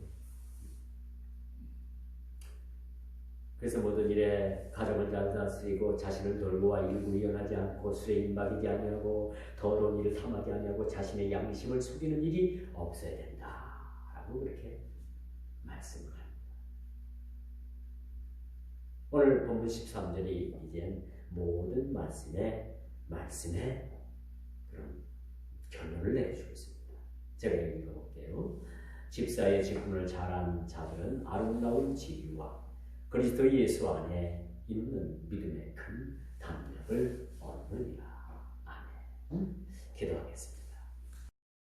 그래서 모든 일에 가정을 잘 다스리고 자신을 돌보아 일구이연하지 않고 술에 임박이지 아니하고 더러운 일을 탐하지 아니하고 자신의 양심을 속이는 일이 없어야 된다라고 그렇게 말씀을 합니다. 오늘 본문 13절이 이제 모든 말씀에 그런 결론을 내주고 있습니다. 제가 읽어볼게요. 집사의 직분을 잘한 자들은 아름다운 지위와 그리스도 예수 안에 있는 믿음의 큰 담력을 얻느니라. 아멘. 기도하겠습니다.